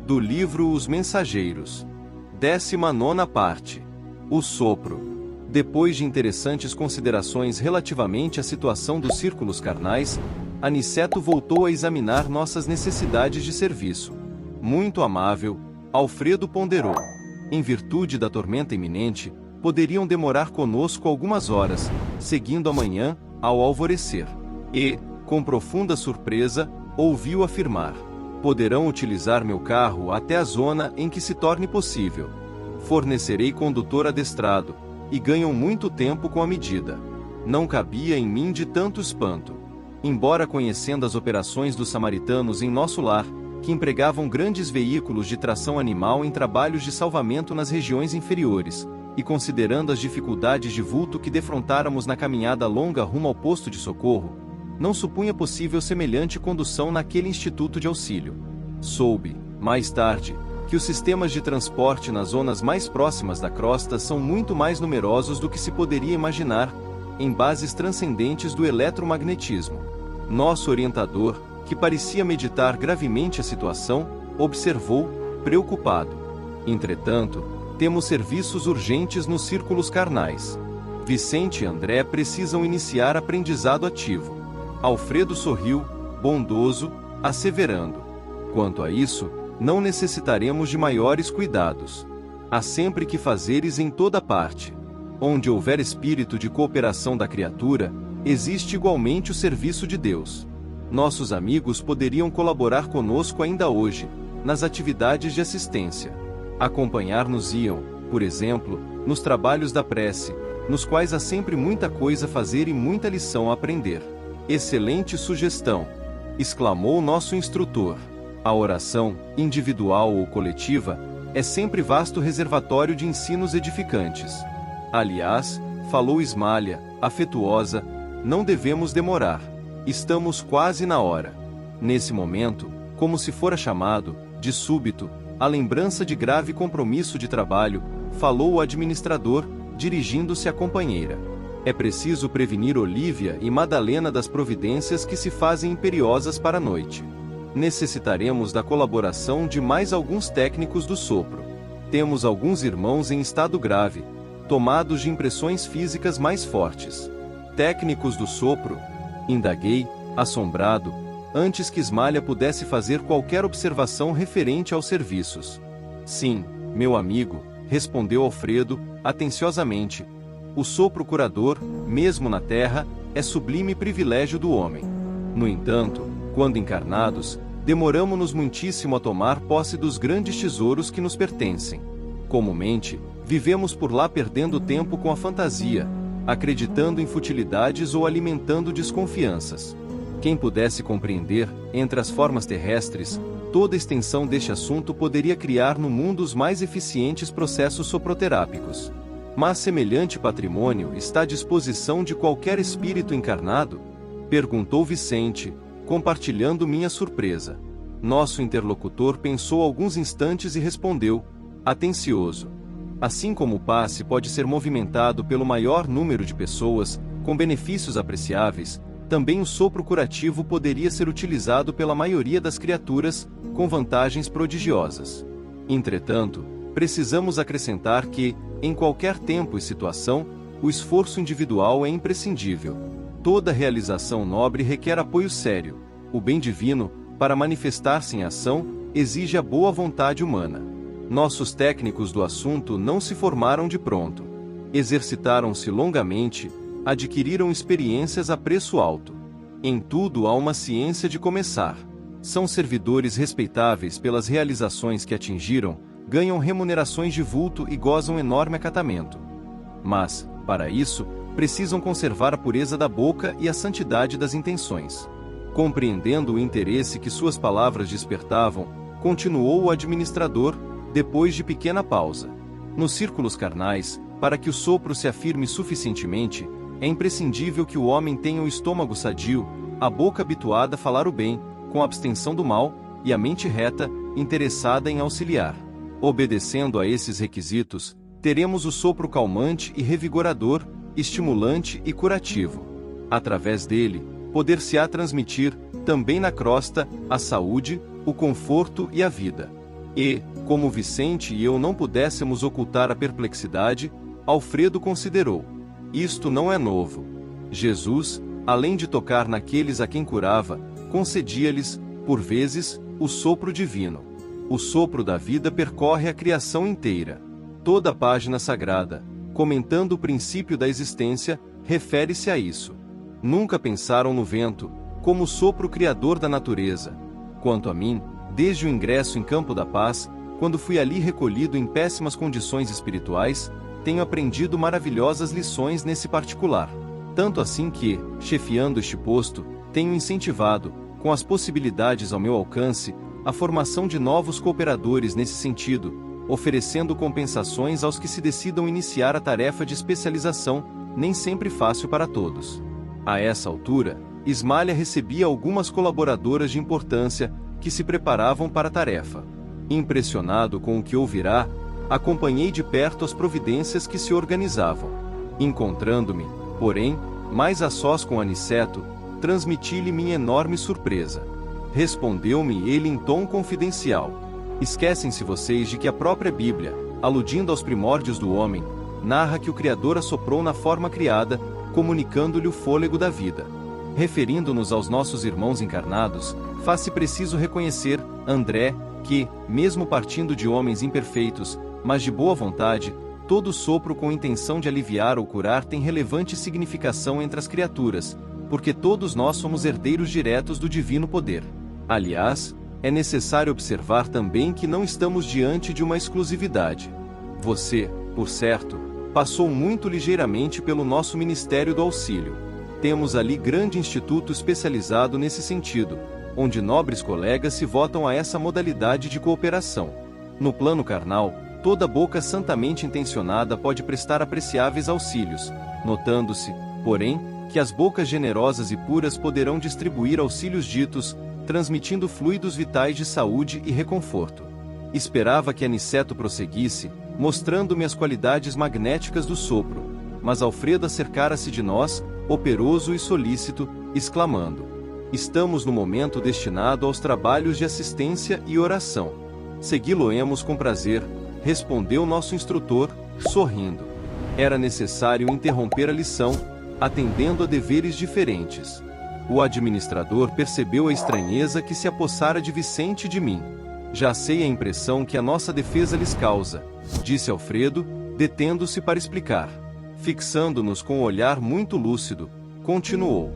Do livro Os Mensageiros. 19ª parte. O sopro. Depois de interessantes considerações relativamente à situação dos círculos carnais, Aniceto voltou a examinar nossas necessidades de serviço. Muito amável, Alfredo ponderou. Em virtude da tormenta iminente, poderiam demorar conosco algumas horas, seguindo amanhã, ao alvorecer. E, com profunda surpresa, ouviu afirmar: poderão utilizar meu carro até a zona em que se torne possível. Fornecerei condutor adestrado, e ganham muito tempo com a medida. Não cabia em mim de tanto espanto. Embora conhecendo as operações dos samaritanos em nosso lar, que empregavam grandes veículos de tração animal em trabalhos de salvamento nas regiões inferiores, e considerando as dificuldades de vulto que defrontáramos na caminhada longa rumo ao posto de socorro, não supunha possível semelhante condução naquele instituto de auxílio. Soube, mais tarde, que os sistemas de transporte nas zonas mais próximas da crosta são muito mais numerosos do que se poderia imaginar, em bases transcendentes do eletromagnetismo. Nosso orientador, que parecia meditar gravemente a situação, observou, preocupado: entretanto, temos serviços urgentes nos círculos carnais. Vicente e André precisam iniciar aprendizado ativo. Alfredo sorriu, bondoso, asseverando: quanto a isso, não necessitaremos de maiores cuidados. Há sempre que fazeres em toda parte. Onde houver espírito de cooperação da criatura, existe igualmente o serviço de Deus. Nossos amigos poderiam colaborar conosco ainda hoje, nas atividades de assistência. Acompanhar-nos-iam, por exemplo, nos trabalhos da prece, nos quais há sempre muita coisa a fazer e muita lição a aprender. Excelente sugestão! Exclamou nosso instrutor. A oração, individual ou coletiva, é sempre vasto reservatório de ensinos edificantes. Aliás, falou Ismália, afetuosa, não devemos demorar. Estamos quase na hora. Nesse momento, como se fora chamado, de súbito, a lembrança de grave compromisso de trabalho, falou o administrador, dirigindo-se à companheira. É preciso prevenir Olívia e Madalena das providências que se fazem imperiosas para a noite. Necessitaremos da colaboração de mais alguns técnicos do sopro. Temos alguns irmãos em estado grave, tomados de impressões físicas mais fortes. Técnicos do sopro? Indaguei, assombrado, antes que Ismália pudesse fazer qualquer observação referente aos serviços. Sim, meu amigo, respondeu Alfredo, atenciosamente. O sopro curador, mesmo na terra, é sublime privilégio do homem. No entanto, quando encarnados, demoramo-nos muitíssimo a tomar posse dos grandes tesouros que nos pertencem. Comumente, vivemos por lá perdendo tempo com a fantasia, acreditando em futilidades ou alimentando desconfianças. Quem pudesse compreender, entre as formas terrestres, toda a extensão deste assunto poderia criar no mundo os mais eficientes processos soproterápicos. Mas semelhante patrimônio está à disposição de qualquer espírito encarnado? Perguntou Vicente, compartilhando minha surpresa. Nosso interlocutor pensou alguns instantes e respondeu, atencioso: assim como o passe pode ser movimentado pelo maior número de pessoas, com benefícios apreciáveis, também o sopro curativo poderia ser utilizado pela maioria das criaturas, com vantagens prodigiosas. Entretanto, precisamos acrescentar que, em qualquer tempo e situação, o esforço individual é imprescindível. Toda realização nobre requer apoio sério. O bem divino, para manifestar-se em ação, exige a boa vontade humana. Nossos técnicos do assunto não se formaram de pronto. Exercitaram-se longamente, adquiriram experiências a preço alto. Em tudo há uma ciência de começar. São servidores respeitáveis pelas realizações que atingiram, ganham remunerações de vulto e gozam enorme acatamento. Mas, para isso, precisam conservar a pureza da boca e a santidade das intenções. Compreendendo o interesse que suas palavras despertavam, continuou o administrador, depois de pequena pausa. Nos círculos carnais, para que o sopro se afirme suficientemente, é imprescindível que o homem tenha o estômago sadio, a boca habituada a falar o bem, com abstenção do mal, e a mente reta, interessada em auxiliar. Obedecendo a esses requisitos, teremos o sopro calmante e revigorador, estimulante e curativo. Através dele, poder-se-á transmitir, também na crosta, a saúde, o conforto e a vida. E, como Vicente e eu não pudéssemos ocultar a perplexidade, Alfredo considerou: isto não é novo. Jesus, além de tocar naqueles a quem curava, concedia-lhes, por vezes, o sopro divino. O sopro da vida percorre a criação inteira. Toda a página sagrada, comentando o princípio da existência, refere-se a isso. Nunca pensaram no vento, como o sopro criador da natureza. Quanto a mim, desde o ingresso em Campo da Paz, quando fui ali recolhido em péssimas condições espirituais, tenho aprendido maravilhosas lições nesse particular. Tanto assim que, chefiando este posto, tenho incentivado, com as possibilidades ao meu alcance, a formação de novos cooperadores nesse sentido, oferecendo compensações aos que se decidam iniciar a tarefa de especialização, nem sempre fácil para todos. A essa altura, Ismália recebia algumas colaboradoras de importância que se preparavam para a tarefa. Impressionado com o que ouvirá, acompanhei de perto as providências que se organizavam. Encontrando-me, porém, mais a sós com Aniceto, transmiti-lhe minha enorme surpresa. Respondeu-me ele em tom confidencial: esquecem-se vocês de que a própria Bíblia, aludindo aos primórdios do homem, narra que o Criador assoprou na forma criada, comunicando-lhe o fôlego da vida. Referindo-nos aos nossos irmãos encarnados, faz-se preciso reconhecer, André, que, mesmo partindo de homens imperfeitos, mas de boa vontade, todo sopro com intenção de aliviar ou curar tem relevante significação entre as criaturas, porque todos nós somos herdeiros diretos do divino poder. Aliás, é necessário observar também que não estamos diante de uma exclusividade. Você, por certo, passou muito ligeiramente pelo nosso Ministério do Auxílio. Temos ali grande instituto especializado nesse sentido, onde nobres colegas se votam a essa modalidade de cooperação. No plano carnal, toda boca santamente intencionada pode prestar apreciáveis auxílios, notando-se, porém, que as bocas generosas e puras poderão distribuir auxílios ditos, transmitindo fluidos vitais de saúde e reconforto. Esperava que Aniceto prosseguisse, mostrando-me as qualidades magnéticas do sopro, mas Alfredo acercara-se de nós, operoso e solícito, exclamando: estamos no momento destinado aos trabalhos de assistência e oração. Segui-lo-emos com prazer, respondeu nosso instrutor, sorrindo. Era necessário interromper a lição, atendendo a deveres diferentes. O administrador percebeu a estranheza que se apossara de Vicente e de mim. Já sei a impressão que a nossa defesa lhes causa, disse Alfredo, detendo-se para explicar. Fixando-nos com um olhar muito lúcido, continuou: